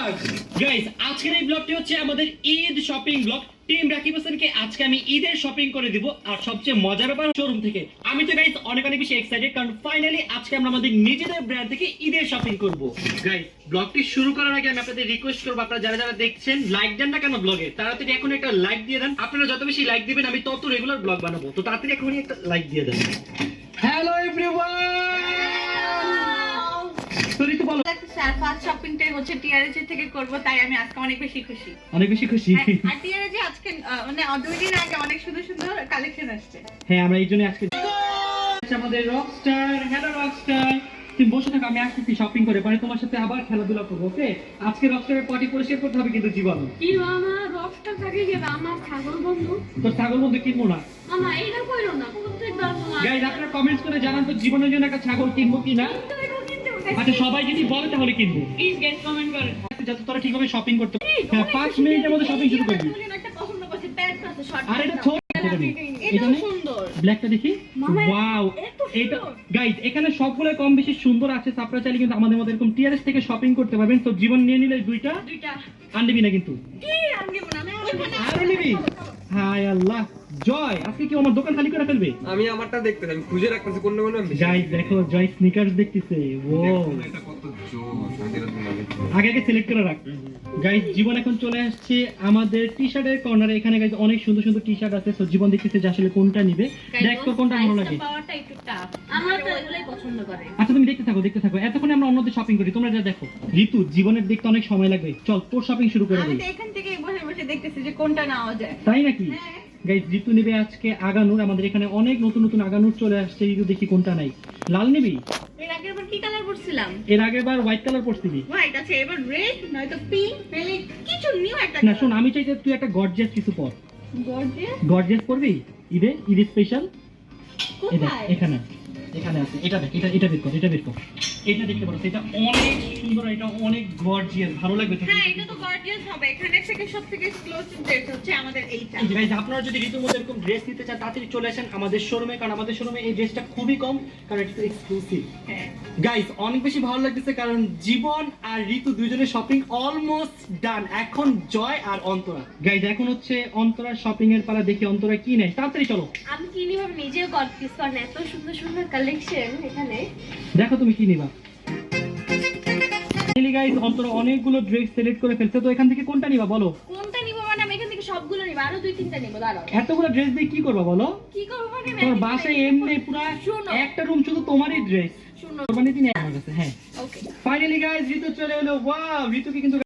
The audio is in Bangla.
স্টার্ট। গাইস, আজকের এই ব্লগটি হচ্ছে আমাদের Eid shopping blog. Team Rakib হোসেনকে আজকে আমি ঈদের শপিং করে দিব, আর সবচেয়ে মজার ব্যাপার শোরুম থেকে। আমি তো গাইস অনেক বেশি এক্সাইটেড, কারণ ফাইনালি আজকে আমরা আমাদের নিজেদের ব্র্যান্ড থেকে ঈদের শপিং করব। গাইস, ব্লগটি শুরু করার আগে আমি আপনাদের রিকোয়েস্ট করব, আপনারা যারা যারা দেখছেন লাইক দেন না কেন ব্লগে, তাড়াতাড়ি এখন একটা লাইক দিয়ে দেন। আপনারা যত বেশি লাইক দিবেন আমি তত রেগুলার ব্লগ বানাবো, তো তাড়াতাড়ি এখনই একটা লাইক দিয়ে দেন। হ্যালো এভরিওয়ান, সরি তো বলো। ফার্স্ট শপিংটাই হচ্ছে টিআরএস থেকে করব, তাই আমি আজকে অনেক বেশি খুশি। আর টিআরএস আজকে মানে 2 দিন আগে অনেক সুন্দর সুন্দর কালেকশন আসছে। হ্যাঁ, আমরা এই জন্য আজকে আমাদের রকস্টার। হ্যালো রকস্টার, তুমি বসে থাকো, আমি আসছি শপিং করে, পরে তোমার সাথে আবার খেলাধুলা করবো। ওকে, আজকে রকস্টারের পটি পরিষ্কার করতে হবে কিন্তু জীবন। কি মামা রকস্টার থাকে যে আমার ছাগল বন্ধু? তোর ছাগল বন্ধু কিনবো না মামা, এইটা কইরো না, প্রত্যেকবার মামা। গাইস, আপনারা কমেন্টস করে জানান তো জীবনের জন্য একটা ছাগল কিনবো কিনা। আচ্ছা, সবাই যদি বলে তাহলে কিনবো। প্লিজ গাইস কমেন্ট করেন, যাতে তোরা ঠিকভাবে শপিং করতে পারিস। হ্যাঁ, 5 মিনিটের মধ্যে শপিং শুরু করবি। একটা পছন্দ করছি, প্যান্ট আছে, শর্ট। আর এটা ছোট, এটা সুন্দর। ব্ল্যাকটা দেখি। ওয়াও, এটা গাইস এখানে সবগুলো কম বেশি সুন্দর আছে। আপনারা চাইলে কিন্তু আমাদের মধ্যে এরকম টিআরএস থেকে শপিং করতে পারবেন। তো জীবন নিয়ে নিলে দুইটা আনবি না কিন্তু। কি আনবি না, আমি ওখানে আর নিবি। হায় আল্লাহ, জয় আজকে কি আমার দোকান খালি করে ফেলবে? আমি আমারটা দেখতেছি, আমি খুঁজে রাখতেছি কোন কোন গাইস দেখো, জয় স্নিকার্স দেখতেছে। ও এটা কত জোস, আমি এটা তোমাকে আগে আগে সিলেক্ট করে রাখ। গাইস, জীবন এখন চলে আসছে আমাদের টি-শার্টের কর্নারে। এখানে গাইস অনেক সুন্দর সুন্দর টি-শার্ট আছে। সো জীবন দেখতেছে যে আসলে কোনটা নিবে। দেখ তো কোনটা ভালো লাগে। পাওয়ারটা একটু টাফ, আমরা তো এগুলাই পছন্দ করে। আচ্ছা, তুমি দেখতে থাকো দেখতে থাকো, এতক্ষণে আমরা অন্যদের শপিং করি, তোমরা যা দেখো। ঋতু, জীবনের দেখতে অনেক সময় লাগবে, চল তোর শপিং শুরু করে আমি দিই। তো এখান থেকে বসে বসে দেখতেছি যে কোনটা নেওয়া যায়। তাই নাকি? হ্যাঁ। গাইস, ঋতু নিবে আজকে আগানুর। আমাদের এখানে অনেক নতুন নতুন আগানুর চলে আসছে। ঋতু দেখি কোনটা নাই। লাল নিবি? এর আগের বার কি কালার পরছিলাম? এর আগের বার হোয়াইট কালার পরছিলি। হোয়াইট আছে, এবার রেড নয়তো পিঙ্ক, মানে কিছু নিউ একটা। না শোন, আমি চাই যে তুই একটা গর্জিয়াস কিছু পর। গর্জিয়াস গর্জিয়াস পরবি ঈদে, ঈদ স্পেশাল। এটা কোথায়? এখানে এখানে আছে। এটা দেখ, এটা বের কর, এটা বের কর। এটা দেখতে পারো, এটা অনেক সুন্দর, এটা অনেক গর্জিয়াস, ভালো লাগবে তো। হ্যাঁ, এটা তো গর্জিয়াস হবে। এখানে থেকে সবথেকে এক্সক্লুসিভ ড্রেস হচ্ছে আমাদের এইটা। এই যে গাইস, আপনারা যদি ঋতুর মধ্যে এরকম ড্রেস নিতে চান তাড়াতাড়ি চলে আসেন আমাদের শোরুমে, কারণ আমাদের শোরুমে এই ড্রেসটা খুবই কম, কারণ এটা এক্সক্লুসিভ। হ্যাঁ গাইস, অনেক বেশি ভালো লাগতেছে, কারণ জীবন আর ঋতু দুইজনের শপিং অলমোস্ট ডান। এখন জয় আর অন্তরা। গাইস, এখন হচ্ছে অন্তরার শপিং এর পালা। দেখি অন্তরা কি নেয়, তাড়াতাড়ি চলো। আমি কিনি ভাবে নিজেও কনফিউজ, কারণ এত সুন্দর সুন্দর কালেকশন এখানে। দেখো তুমি কি নিবা। গাইস, অন্তরা অনেকগুলো ড্রেস সিলেক্ট করে ফেলছে, তো এখান থেকে কোনটা নিবা বলো। কোনটা নিব মানে আমি এখান থেকে সবগুলো নিব, আরো 2-3টা নিব। দাঁড়াও, এতগুলো ড্রেস দিয়ে কি করবা বলো? কি করব মানে তোর বাসায় এমনি পুরো শোনো। একটা রুম শুধু তোমারই ড্রেস। শুনো, কোরবানি দিন আমার কাছে। হ্যাঁ, ওকে। ফাইনালি গাইস, ঋতু চলে এলো। ওয়াও, ঋতুকে কিন্তু